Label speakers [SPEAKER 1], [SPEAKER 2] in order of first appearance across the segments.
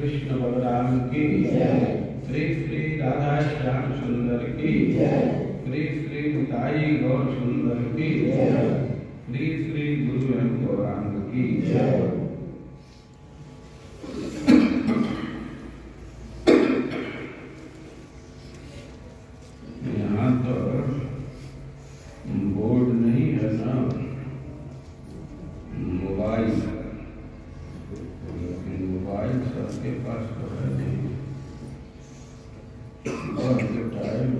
[SPEAKER 1] कृष्ण बलराम की श्री श्री राधा श्याम सुंदर की श्री श्री निताई गौर सुंदर की श्री श्री गुरु एवं गौरांग की यहाँ तो बोर्ड नहीं है ना, मोबाइल है, लेकिन मोबाइल सबके पास तो है नहीं। और जो टाइम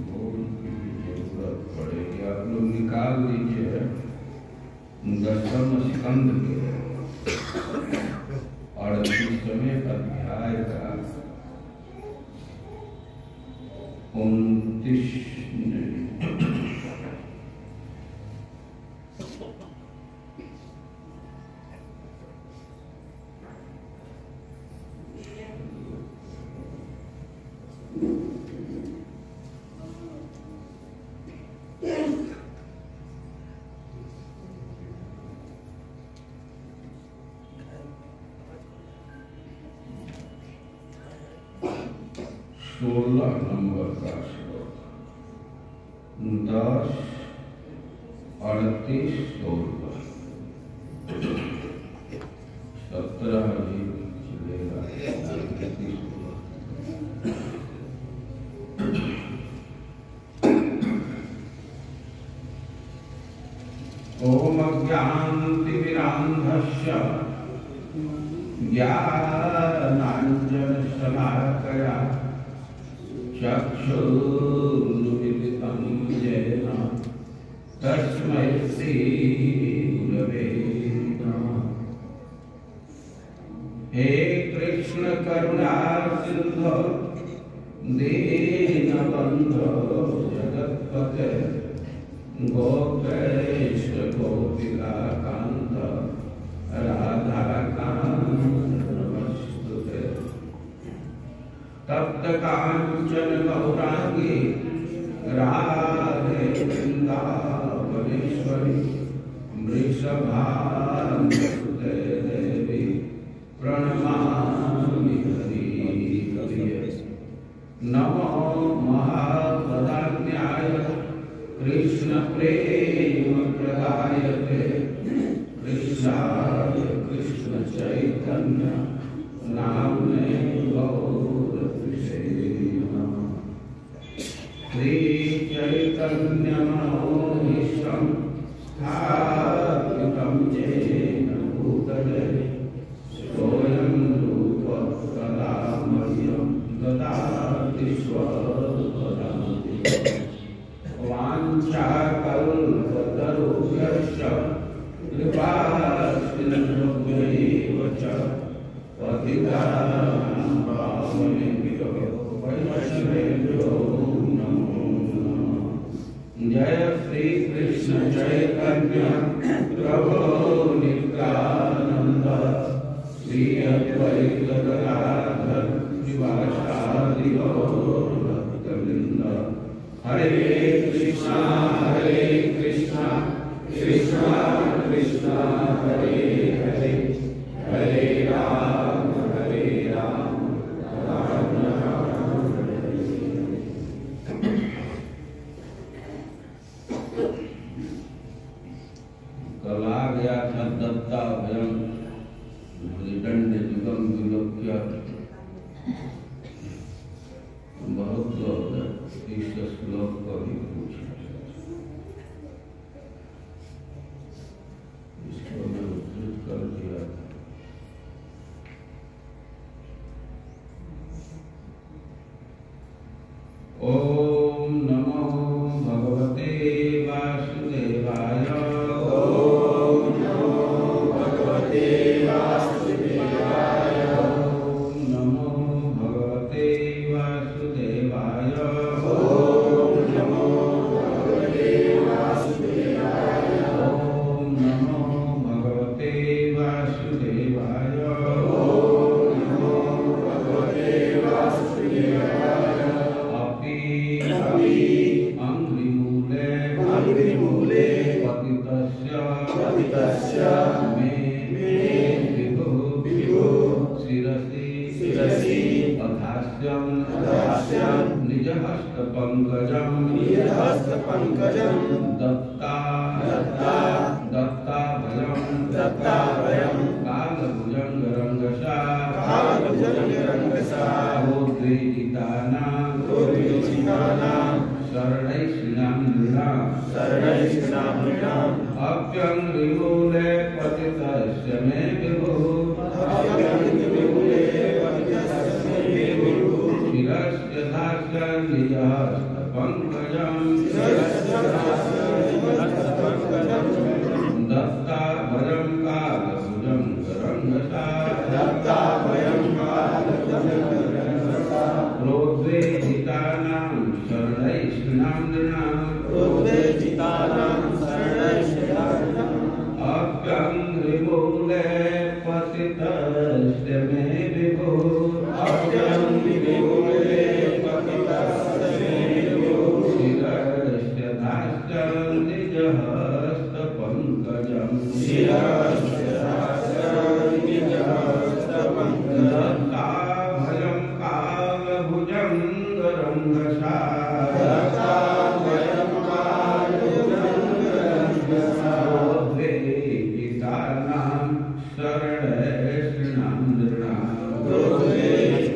[SPEAKER 1] बोर्ड की जरूरत पड़ेगी, आप लोग निकाल लीजिए 10वें स्कंद के 38वें अध्याय का 29 16 नंबर का श्लोक 10, 38, 16 17 ही चलेगा। ओम अज्ञानतिमिरान्धस्य ज्ञानाञ्जनशलाकया चक्षुरुन्मिलितं येन तस्मै श्रीगुरवे नमः। हे कृष्ण करुणा सिंधु दीनबन्धो जगत्पते गोपेश गोपिकान्त राधाकान्त नमस्तुते। तप्त कांचन गौरांगी राधे वृंदावनेश्वरी वृषभानुसुते देवी प्रणमामि हरिप्रिये। नमो महापदान्याय कृष्ण प्रेम प्रदायते कृष्णाय कृष्ण चैतन्य नाम्ने गौरविषे नमः। श्री चैतन्य मनोभीष्टं स्थापितं येन भूतले स्वयं रूप कदा मह्यं ददाति स्वपदान्तिकम्। वाञ्छाकल्पतरुभ्यश्च कृपासिन्धुभ्यैव च पतितानां पावनेभ्यो वैष्णवेभ्यो नमो नमः। जय श्री कृष्ण चैतन्य प्रभु नित्यानंद श्री अद्वैत गदाधर श्रीवासादि गौर भक्तवृंद। हरे कृष्णा कृष्णा कृष्णा हरे हरे हरे राम राम राम हरे हरे। कल आ गया था दत्ता भयं दंड जुगम विलोक्य। बहुत लोग इस श्लोक को भी पूछा, इसको मैं उद्धृत कर दिया था। ओम नमो भगवते वासुदेवाय। ओम नमो भगवते वासुदेवाय। ओम नमो भगवते वासुदेवाय। ओम नमो भगवते वासुदेवाय। ओम नमो भगवते वासुदेवाय। ओम नमो भगवते वासुदेवाय। अपि अंघ्रिमूले पतितस्य मे विभो निजहस्तपङ्कजम् दत्ताभयं कालभुजङ्गरङ्गसा रोद्वेजितानां शरणैषिणां अप्यङ्घ्रिमूले पतितस्य मे विभो शिरस्य दास्य निजहस्तपङ्कजम् दत्ताभयं कालभुजङ्गरङ्गसा रोद्वेजितानां शरणैषिणां अप्यङ्घ्रिमूले पतितस्य मे विभो शिरस्य दास्य निजहस्तपङ्कजम् दत्ताभयं कालभुजङ्गरङ्गसा रोद्वेजितानां शरणैषिणां अप्यङ्घ्रिमूले पतितस्य मे विभो शिरस्य दास्यं निजहस्तपङ्कजम् दत्ताभयं कालभुजङ्गरङ्गसा रोद्वेजितानां शरणैषिणां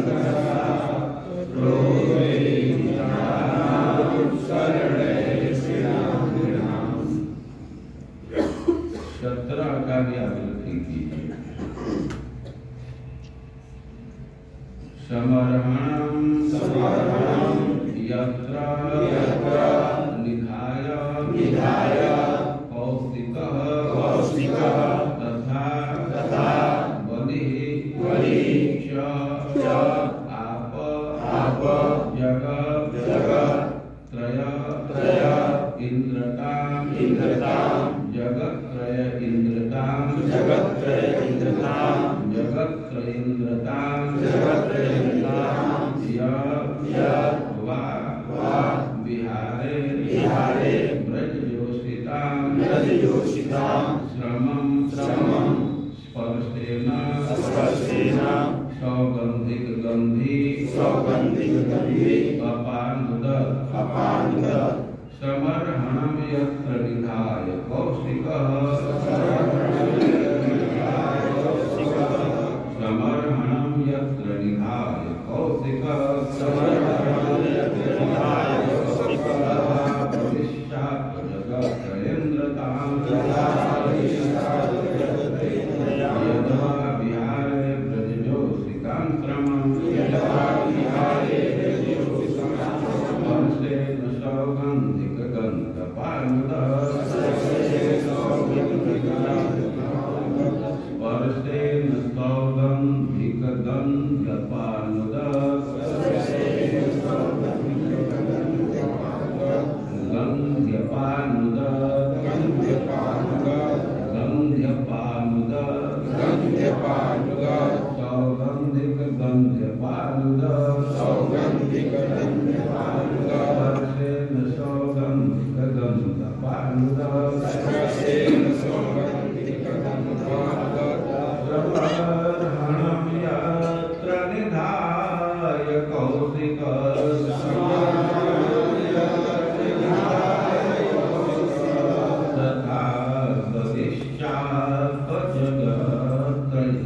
[SPEAKER 1] अप्यङ्घ्रिमूले समर्हणं यत्र निधाय कौशिकः तथा बलिः च आप जगत्त्रय इन्द्रतां जगत्त्रय इन्द्रतां विहारे ब्रजयोषितां श्रमं स्पर्शेन सौगन्धिकगन्धि अपानुदत् समर्हणं यत्र निधाय कौशिकः समर्हणं यत्र निधाय कौशिकः यदा विहारे ब्रजयोषितां श्रमं स्पर्शेन सौगन्धिकगन्धपानुदत्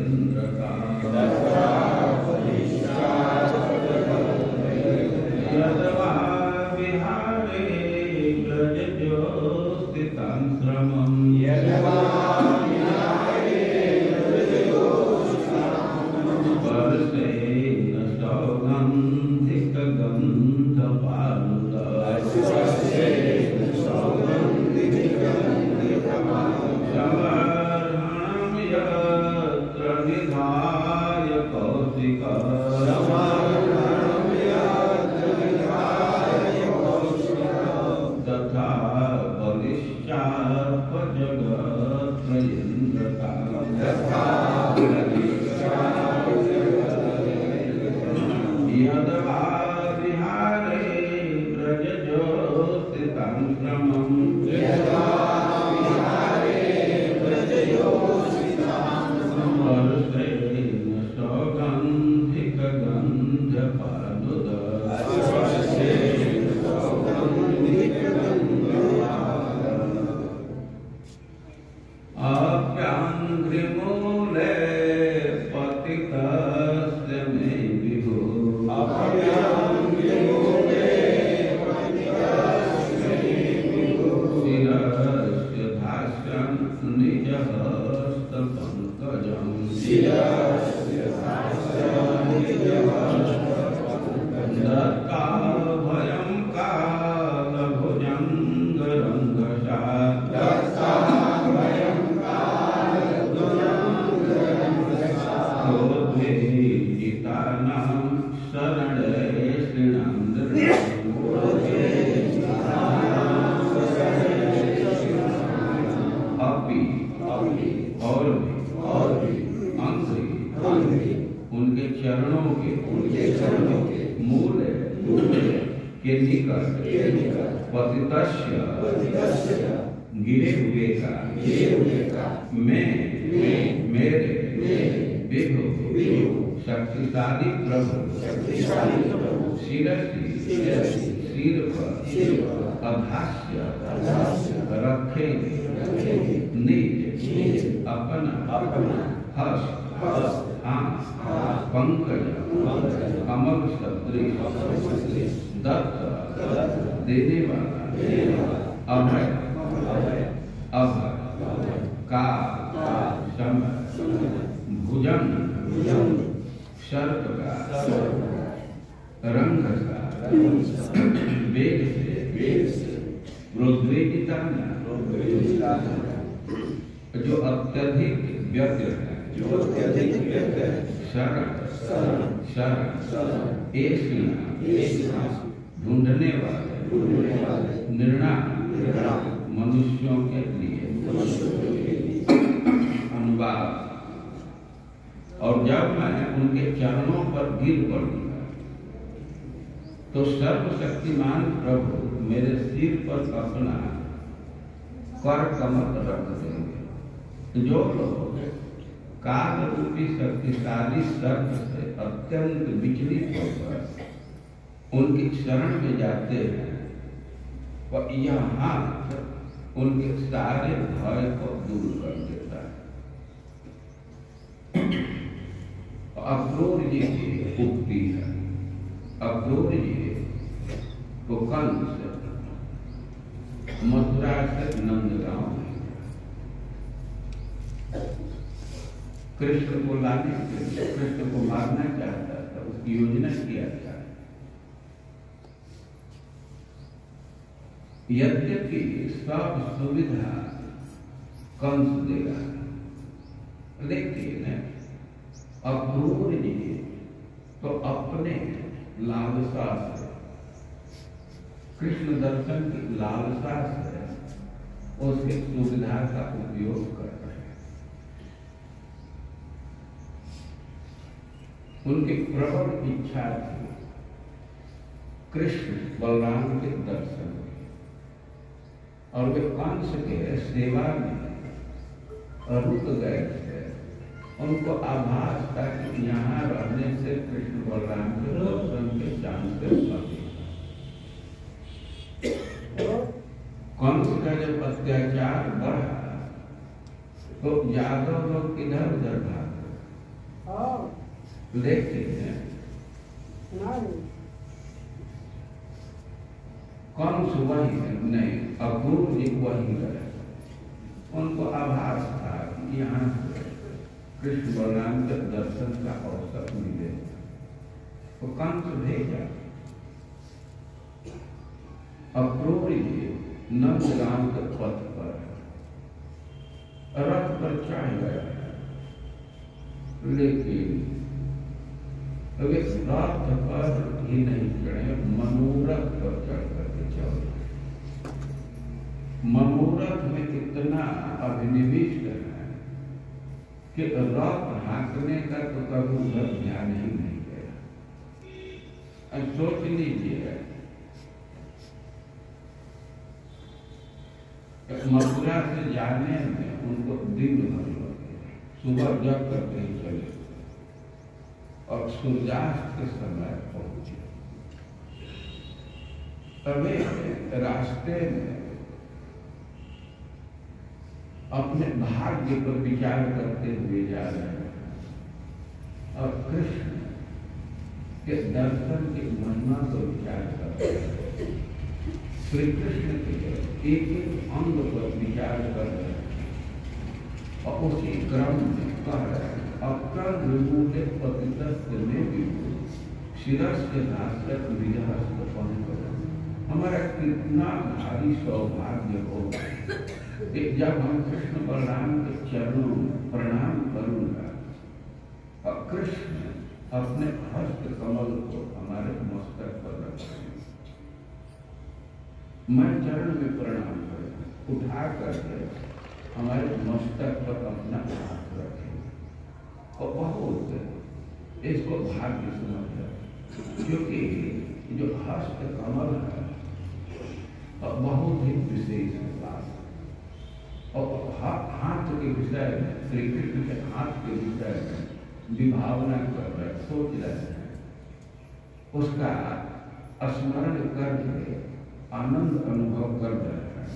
[SPEAKER 1] गिरे हुए का मैं मेरे विभु शक्तिशाली प्रभु सिर पर अभास्य रखे निज अपना हस्त पंकज कमल सदृश दत्त देने वाला अभय का भुजंग सर्प का रंग का वेग से रोद्वेगिता जो अत्यधिक व्यग्र है शरण ऐसा ढूंढने वाले निर्णायक मनुष्यों के लिए अनुवाद। और जब मैं उनके चरणों पर गिर पड़ूंगा तो सर्वशक्तिमान प्रभु मेरे सिर पर अपना कर कमल रख देंगे। जो लोग काल रूपी शक्तिशाली सर्प से अत्यंत विचलित होकर उनकी शरण में जाते हैं और यह हाथ उनके सारे भय को दूर कर देता है। अक्रूर जी की उक्ति है। अक्रूर जी को कंस मथुरा से नंदगांव कृष्ण को लाने के लिए, कृष्ण को मारना चाहता था, उसकी योजना किया था। यद्यपि सब सुविधा कंस देगा, लेकिन अक्रूर जी तो अपने लालसा से, कृष्ण दर्शन की लालसा से उसके सुविधा का उपयोग कर रहे हैं। उनकी प्रबल इच्छा थी कृष्ण बलराम के दर्शन की, और वे कंस के सेवा में रुक गए थे। उनको आभास था कि यहाँ रहने से कृष्ण बलराम के दर्शन के चांसेस बढ़े। कंस का जब अत्याचार बढ़ा तो यादव लोग इधर उधर भागे, लेकिन कंस वही नहीं, अक्रूर जी वही रहे। उनको आभास था कि यहाँ कृष्ण बलराम के दर्शन का अवसर मिले, तो कंस भेजा अक्रूर नंदगांव के पथ पर रथ पर चढ़ गया, लेकिन वे रथ पर ही नहीं चढ़े, मनोरथ पर चढ़ करके चले। मनोरथ में इतना अभिनिविष्ट है कि रथ हाँकने का तो कभी उधर ध्यान ही नहीं गया। अब सोच लीजिए, मथुरा से जाने में उनको दिन भर लगे, सुबह जग करके ही चले और सूर्यास्त के समय पहुंचे। तभी रास्ते में अपने भाग्य पर विचार करते हुए जा रहे हैं और कृष्ण के दर्शन की महिमा पर विचार करते हैं। श्री कृष्ण के एक एक अंग पर विचार कर रहे हैं और उसी क्रम में कह रहे हैं, अक्कर विमूले पतितस्य में विभू शिरस्य नाशक विजहस्त पंकज। हमारा कितना भारी सौभाग्य हो जब हम कृष्ण बलराम के चरणों में प्रणाम करूंगा और कृष्ण अपने हस्त कमल को हमारे मस्तक पर रखेंगे। मैं चरण में प्रणाम करूंगा, उठा करके हमारे मस्तक पर अपना हाथ रखेंगे और बहुत इसको भाग्य समझ, क्योंकि जो हस्त कमल है बहुत ही विशेष बात है। और हाथ के विषय में, श्री कृष्ण के हाथ के विषय में विभावना कर रहे, सोच रहे हैं, उसका स्मरण करके आनंद अनुभव कर रहे हैं।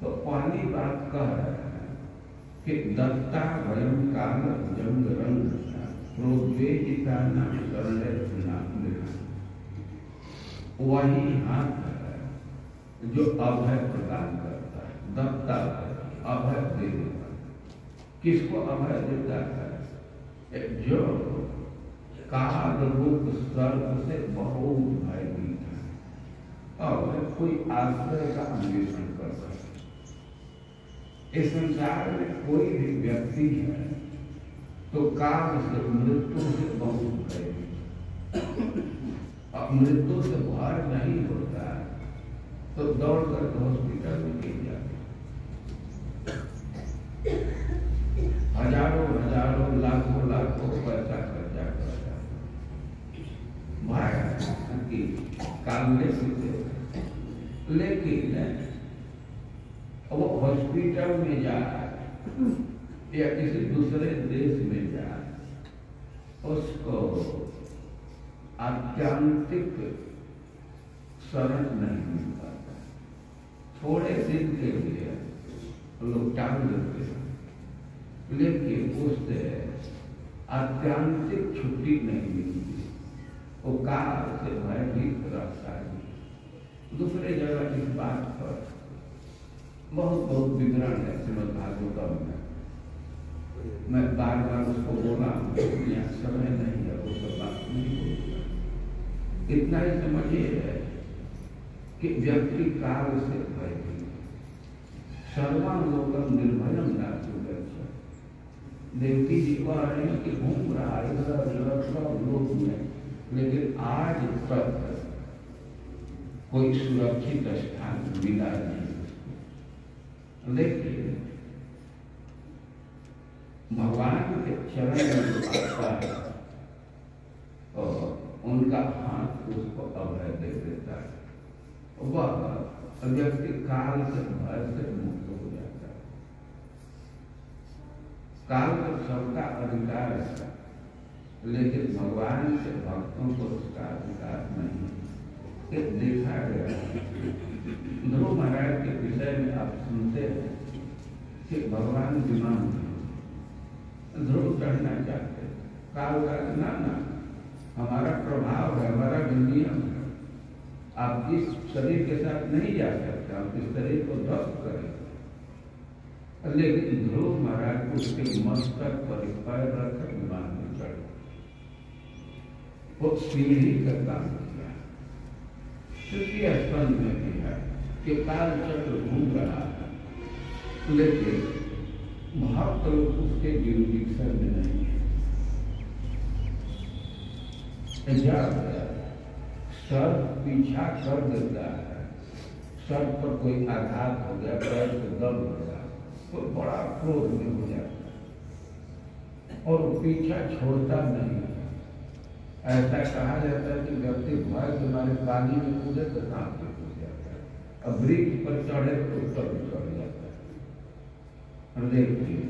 [SPEAKER 1] तो पहली बात कह रहे हैं कि दत्ता वयम काल जंग रंग प्रोद्वेजिता नाम शरण, वही हाथ है जो अभय प्रदान करता है। दत्ता अभय दे देता है। किसको अभय देता है? जो काल रूप सर्प से बहुत भयभीत है और कोई आश्रय का अन्वेषण करता है। इस संसार में कोई भी व्यक्ति है तो काल से, मृत्यु से बहुत भयभीत। अब मृत्यु से भय नहीं होता तो दौड़ कर हॉस्पिटल में गिर जाते, हजारों हजारों लाखों लाखों पैसा खर्चा करता भाई कामले से। लेकिन वो हॉस्पिटल में जा या किसी दूसरे देश में जा, उसको आत्यांतिक शरण नहीं मिल पाता। थोड़े दिन के लिए लोग टाल देते हैं, लेकिन उससे आत्यांतिक छुट्टी नहीं मिलती। वो काल से भयभीत रहता है। दूसरे जगह इस बात पर बहुत विवरण है श्रीमद् भागवतम में। मैं बार बार उसको बोला, यहाँ समय नहीं है, वो सब बात नहीं बोलूँगा। इतना ही समझिए कि व्यक्ति काल से भयभीत, सर्वालोकम निर्भयम नास्ति। देवकी जी कह रहे हैं कि घूम रहा है इधर लोक में, लेकिन आज तक कोई सुरक्षित स्थान मिला नहीं। लेकिन भगवान के चरण में आता है और उनका हाथ उसको अभय दे देता है। वह व्यक्ति काल से भय से मुक्त हो जाता है। काल पर सबका अधिकार है, लेकिन भगवान से भक्तों को उसका अधिकार नहीं है। देखा गया ध्रुव महाराज के विषय में आप सुनते हैं कि भगवान विमान ध्रुव चढ़ना चाहते, काल का ना हमारा प्रभाव है, हमारा नियम है, आप इस शरीर के साथ नहीं जा सकते, आप इस शरीर को ध्वस्त करें। लेकिन ध्रुव महाराज उसके मस्तक पर पैर रखकर विमान में चढ़, वो सीढ़ी का काम किया। तृतीय स्कंद में भी है कि काल चक्र घूम रहा है, लेकिन भक्त लोग उसके जुरिडिक्शन में नहीं है। सर पीछा कर देता है, सर पर कोई आघात हो गया, पैर से दर्द हो गया, तो बड़ा क्रोध में हो जाता है और पीछा छोड़ता नहीं है। ऐसा कहा जाता है कि व्यक्ति भय के मारे पानी में कूदे तो सांप से कूद जाता है, अब वृक्ष पर चढ़े तो ऊपर भी चढ़ जाता है। देखिए,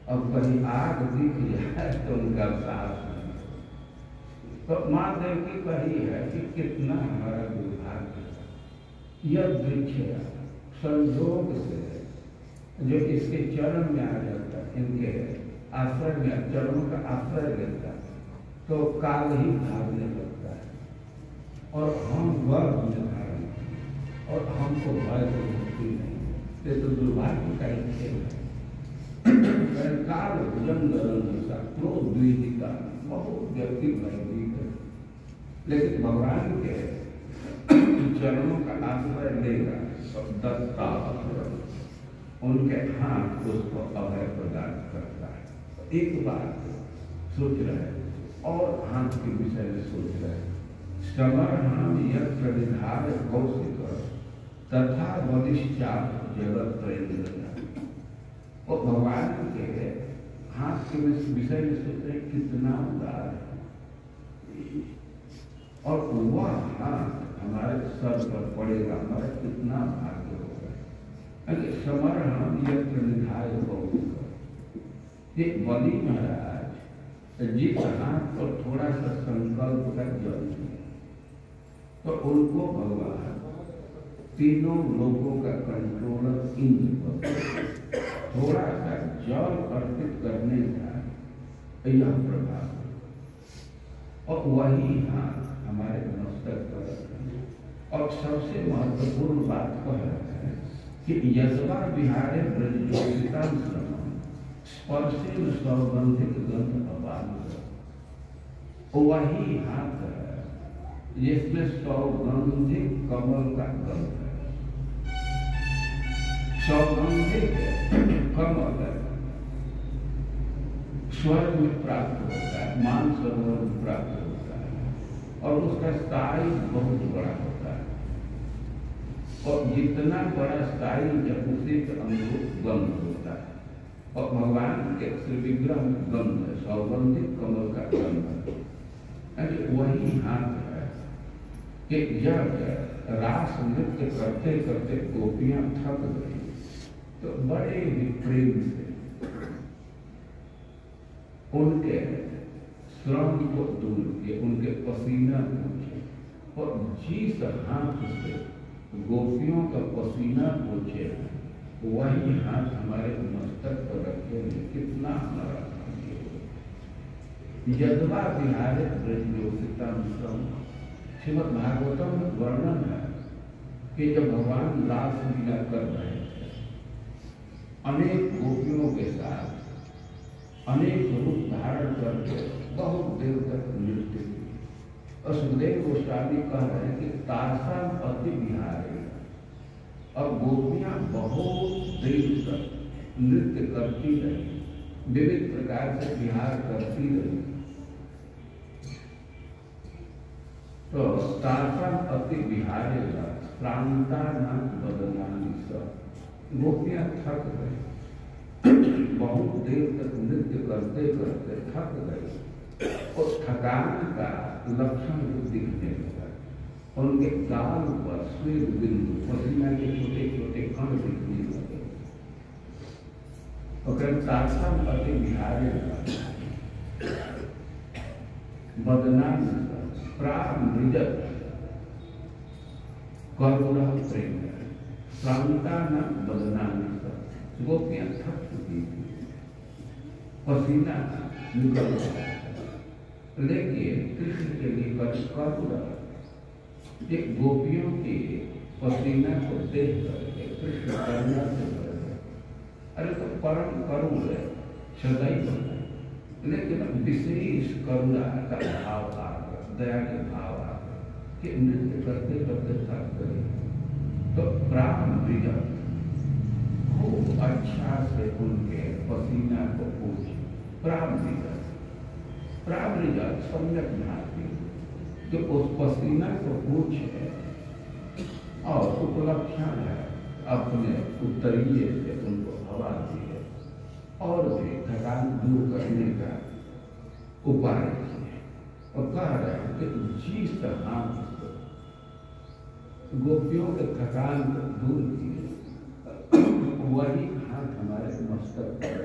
[SPEAKER 1] अब कहीं आग दिख जाए तो उनका साथ नहीं। तो माँ देवकी कही है कि कितना हमारा दुर्भाग्य है, यह वृक्ष संयोग से जो इसके चरण में आ जाता है, इनके आश्रय में चरणों का आश्रय लेता है, तो काल ही भागने लगता है और हम वर्ग में धारण और हमको भय से मुक्ति नहीं। ये तो दुर्भाग्य का ही खेल है। काल जंग क्रोध द्विधिका बहुत व्यक्ति भयभीत है, लेकिन भगवान के चरणों का आश्रय लेगा तो दत्ता उनके हाथ उसको अभय प्रदान करता है। एक बात सोच रहे और हाथ के विषय में सोच रहे, समर्हण यत्र निधार कौशिक तथा वरिष्ठात् जगत प्रेरित। और भगवान के हाथ के विषय में सोच रहे कितना उदार है, और वह हाथ हमारे सर पर पड़ेगा, हमारा कितना भाग्य होगा। समर्हण यत्र निधाय कौशिक, ये बलि महाराज जिस हाथ पर थोड़ा सा संकल्प का जल दिया, तो उनको भगवान तीनों लोगों का कंट्रोलर इंद्र पर थोड़ा सा जल अर्पित करने का यह प्रभाव, और वही हाथ हमारे मस्तक पर रखना। और सबसे महत्वपूर्ण बात कह रहा है कि यज्वा विहारे ब्रजोषिता स्पर्शे सौगंधिक गंध अपान, वही हाथ है जिसमें सौगंधिक कमल का गंध है। सौगंधिक कमल स्वर्ग में प्राप्त होता है, मानसरोवर में प्राप्त होता है, और उसका साइज बहुत बड़ा होता है, और जितना बड़ा साइज है उसी के अनुरूप गंध होता है। और भगवान के श्री विग्रह में गंध है, सौगंधिक कमल का गंध है। वही हाथ है कि जब रास नृत्य करते करते गोपियां थक गई तो बड़े ही प्रेम से उनके श्रम को दूर किए, उनके पसीना पूछे, और जिस हाथ से गोपियों का पसीना पूछे वही हाथ हमारे मस्तक पर रखे, कितना हमारा भाग्य हो। यद्वा विहारे ब्रजोषिता श्रीमद् भागवतम में वर्णन है कि जब भगवान रास लीला कर रहे थे, अनेक गोपियों के साथ अनेक रूप धारण करके बहुत देर तक नृत्य की। और सुखदेव गोस्वामी कह रहे हैं कि तासा अति विहारे, और गोपियां बहुत देर तक नृत्य करती रही, विविध प्रकार से विहार करती रही। तो तासा अति विहारे प्रांता न बदनामी सब, गोपियां थक गई, बहुत देर तक नृत्य करते करते थक गई, और थकान का लक्षण दिखने लगा। उनके गाल पर स्वेद बिंदु, पसीना के छोटे छोटे कण दिखने लगे। और तासा अति विहारे बदनाम प्रामृजत करुणा प्रेम प्रांता न बदनामी। गोपियां थक चुकी थी, पसीना निकल रहा था, लेकिन कृष्ण के लिए करुणा, एक गोपियों के पसीना को देख करके कृष्ण करुणा से भर गए अरे तो परम करुण है, सदैव, लेकिन विशेष करुणा का भाव आ गया, दया के भाव आ गया कि नृत्य करते करते थक गए तो प्राण विजय खूब अच्छा से उनके पसीना को पूछे। प्राण विजय सम्यक भाती कि उस पसीना को पूछे और उपलक्षण है अपने उत्तरीय से उनको हवा दी है और भी थकान दूर करने का उपाय किए और कह रहे हैं कि जिस हाथ से गोपियों के थकान को दूर किए वही हाथ हमारे मस्तक पर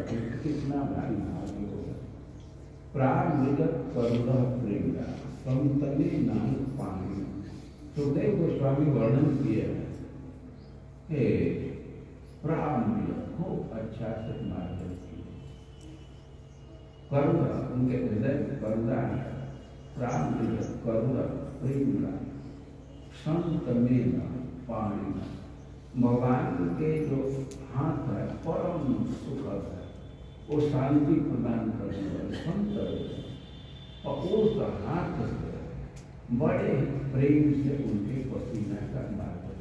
[SPEAKER 1] कितना भारी भाग्य होगा। प्राण विगत करुणा प्रेम समतले नाम पानी। सुखदेव गोस्वामी वर्णन किए हैं कि प्राण विगत खूब अच्छा से मार्जन किए, करुणा उनके हृदय में करुणा है, प्राण विगत करुणा प्रेम का संत में पानी। भगवान के जो हाथ है परम सुखद है, वो शांति प्रदान करने वाले संत है और उस हाथ से बड़े प्रेम से उनके पसीना का मार्जन।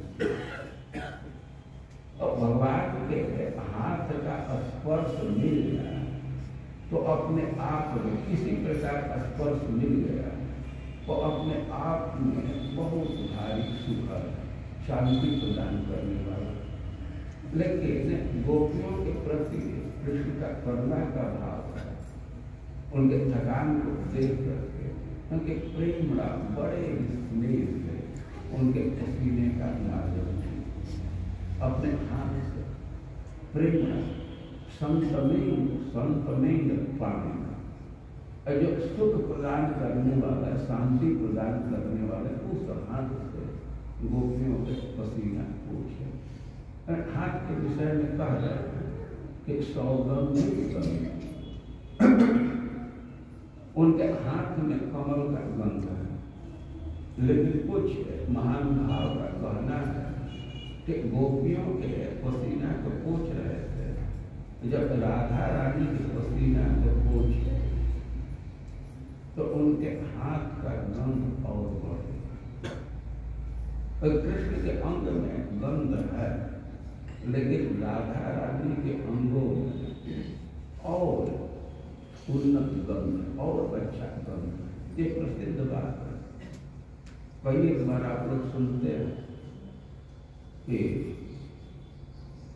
[SPEAKER 1] और भगवान के हाथ का स्पर्श मिल गया तो अपने आप में किसी प्रकार का स्पर्श मिल गया तो अपने आप में बहुत भारी सुख है, शांति प्रदान करने वाला। लेकिन गोपियों के प्रति कृष्ण का करुणा का भाव है, उनके थकान को देख करके उनके प्रेम बड़े स्नेह से उनके पसीने का मार्जन अपने हाथ से प्रेम संतमें पानी जो सुख प्रदान करने वाला, शांति प्रदान करने वाले उस हाथ से गोपियों के पसीना पूछे। हाथ के विषय में कहा जाए कि सौगंधिक उनके हाथ में कमल का गंध है, लेकिन कुछ महान भाव का कहना है कि गोपियों के पसीना को पूछ रहे थे, जब राधा रानी के पसीना को पूछे तो उनके हाथ का गंध और बढ़े। कृष्ण के अंग में गंध है, लेकिन राधा रानी के अंगों में और उन्नत गंध और अच्छा गंध। ये प्रसिद्ध बात है। कई बार आप लोग सुनते हैं कि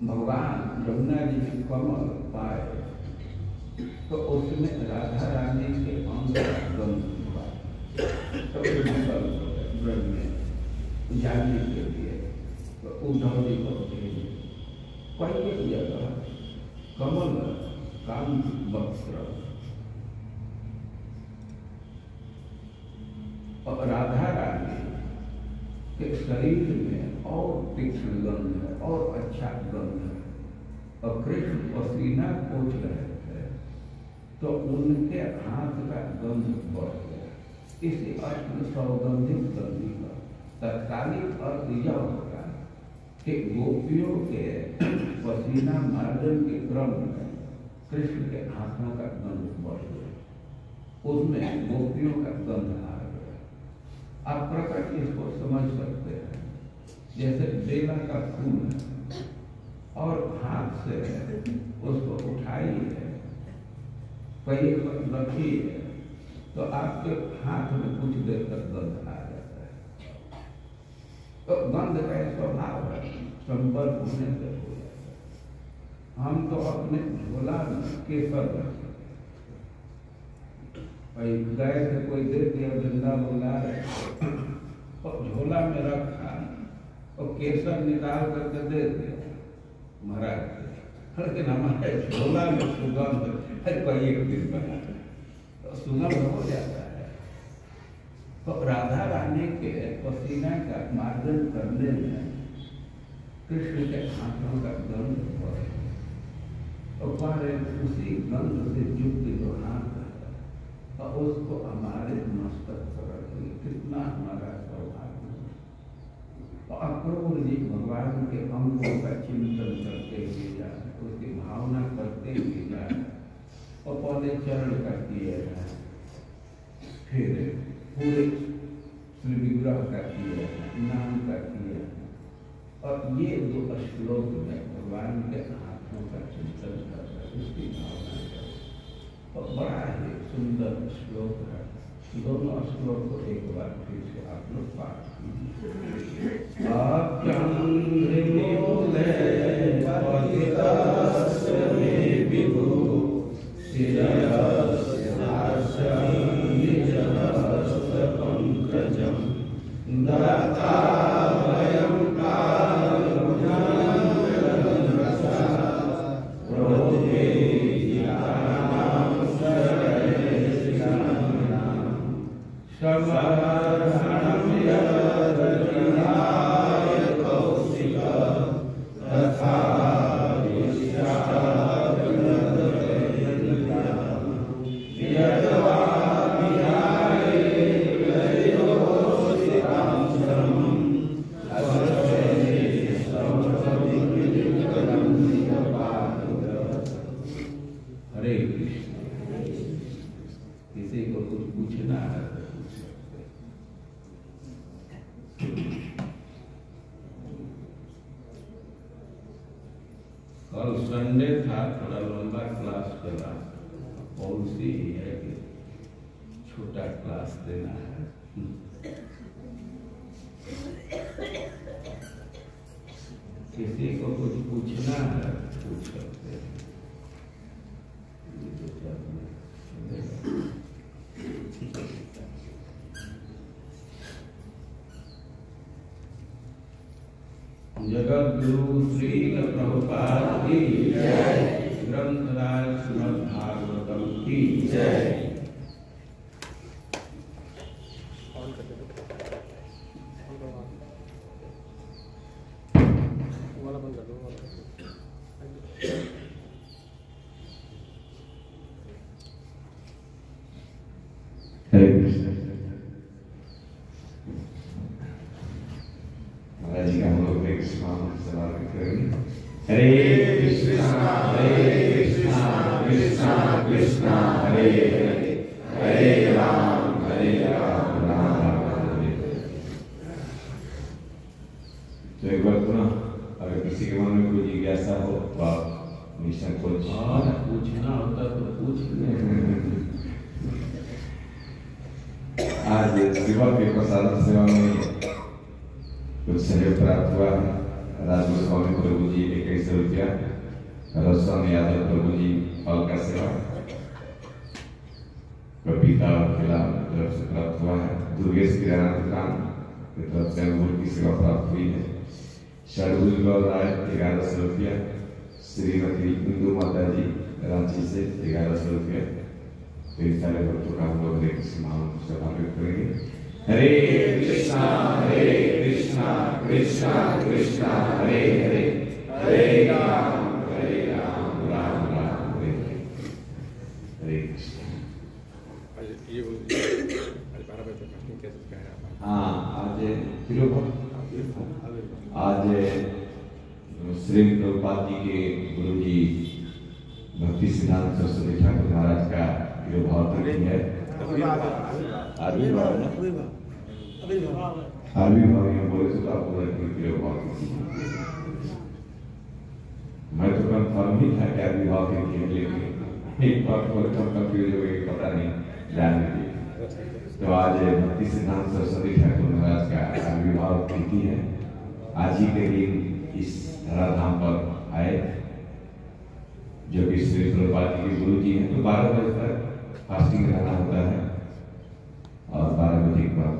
[SPEAKER 1] भगवान यमुना जी में कमल पाए तो उसमें राधा रानी के अंग का गंध हुआ। तो ब्रह्म में जानने के लिए तो उद्धव जी को भेजे। कई जगह कमल कांत वस्त्र और राधा रानी के शरीर में और तीक्ष्ण गंध है और अच्छा गंध है, और कृष्ण पसीना पोंछ रहे थे तो उनके हाथ का गंध बढ़ गया। इसी अर्थ में सौगंधिक गंधी का तत्कालिक अर्थ यह होगा कि गोपियों के पसीना मार्जन के क्रम में कृष्ण के हाथों का गंध बढ़ गया, उसमें गोपियों का गंध आ गया। आप प्रकट इसको समझ सकते हैं, जैसे बेला का फूल है और हाथ से उसको उठाइए, कहीं पर रखिए तो आपके हाथ में कुछ देर तक गंध आ जाता है। तो गंध का स्वभाव है, संपर्क होने से हो जाता है। हम तो अपने झोला में केसर रखते, गए थे कोई दे दिया, गंदा बुला रहे और झोला में रखा और केसर निकाल करके दे दिया महाराज, लेकिन हमारे झोला में सुगंध कोई एक दिन बना तो सुगंध हो जाता है। तो राधा रानी के पसीना का मार्जन करने में कृष्ण के हाथों का गंध बढ़े और उसी गंध से युक्त जो हाथ है और उसको हमारे मस्तक पर रखें, कितना हमारा सौभाग्य है। और अक्रूर जी भगवान के अंगों का चिंतन करते हुए जाए, उसकी भावना पहले चरण का किया है, फिर पूरे विग्रह का किया, नाम का किया, और ये दो श्लोक में भगवान के हाथों का चिंतन कर रहे हैं, उसकी भावना कर। और बड़ा ही सुंदर श्लोक है। दोनों श्लोक को एक बार फिर से आप लोग पाठ कीजिए। कल संडे था, थोड़ा लंबा क्लास चला, पॉलिसी है कि छोटा क्लास देना है। किसी को कुछ पूछना है पूछ सकते हैं। जगत गुरु श्रील प्रभुपाद की जय, ग्रंथराज श्रीमद् भागवतम की जय। हरे कृष्ण। महाराज जी का हम लोग एक सवाल करेंगे। हरे कृष्णा कृष्णा कृष्णा हरे हरे, हरे राम राम राम हरे हरे। तो एक बार पुनः अगर किसी के मन में कोई जिज्ञासा हो तो आप निसंकोच पूछना होता तो पूछ लें। आज सेवा के प्रसाद सेवा में कुछ सहयोग प्राप्त हुआ है। राजगोस्वामी प्रभु जी 2100 रुपया, रस्वामी यादव प्रभु जी फल का सेवा, पपीता और केला तरफ से प्राप्त हुआ है। दुर्गेश किराना दुकान की तरफ से अंगूर की सेवा प्राप्त हुई है। शरभुज गौर राय 1100 रुपया, श्रीमती इंदू माता जी रांची से 1100 रुपया। कई सारे भक्तों का हम लोग कृष्ण से समर्पित करेंगे। हरे कृष्णा कृष्णा कृष्णा हरे हरे, हरे राम राम राम हरे हरे। हरे कृष्ण। हाँ, आज श्री प्रभुपाद जी के गुरु जी भक्ति सिद्धांत सरस्वती ठाकुर महाराज का विभाव है। आविर्भाव बोले तो आप मैं तो कंफर्म ही था कि आविर्भाव के लिए, लेकिन एक बार कंफ्यूज हो गई, पता नहीं जान लीजिए। तो आज भक्ति सिद्धांत सरस्वती ठाकुर महाराज का आविर्भाव तिथि है। आज ही के दिन इस धराधाम पर आए, जो कि श्री प्रभुपाद जी के गुरु जी हैं। तो 12 बजे तक फास्टिंग रहना होता है और 12 बजे के बाद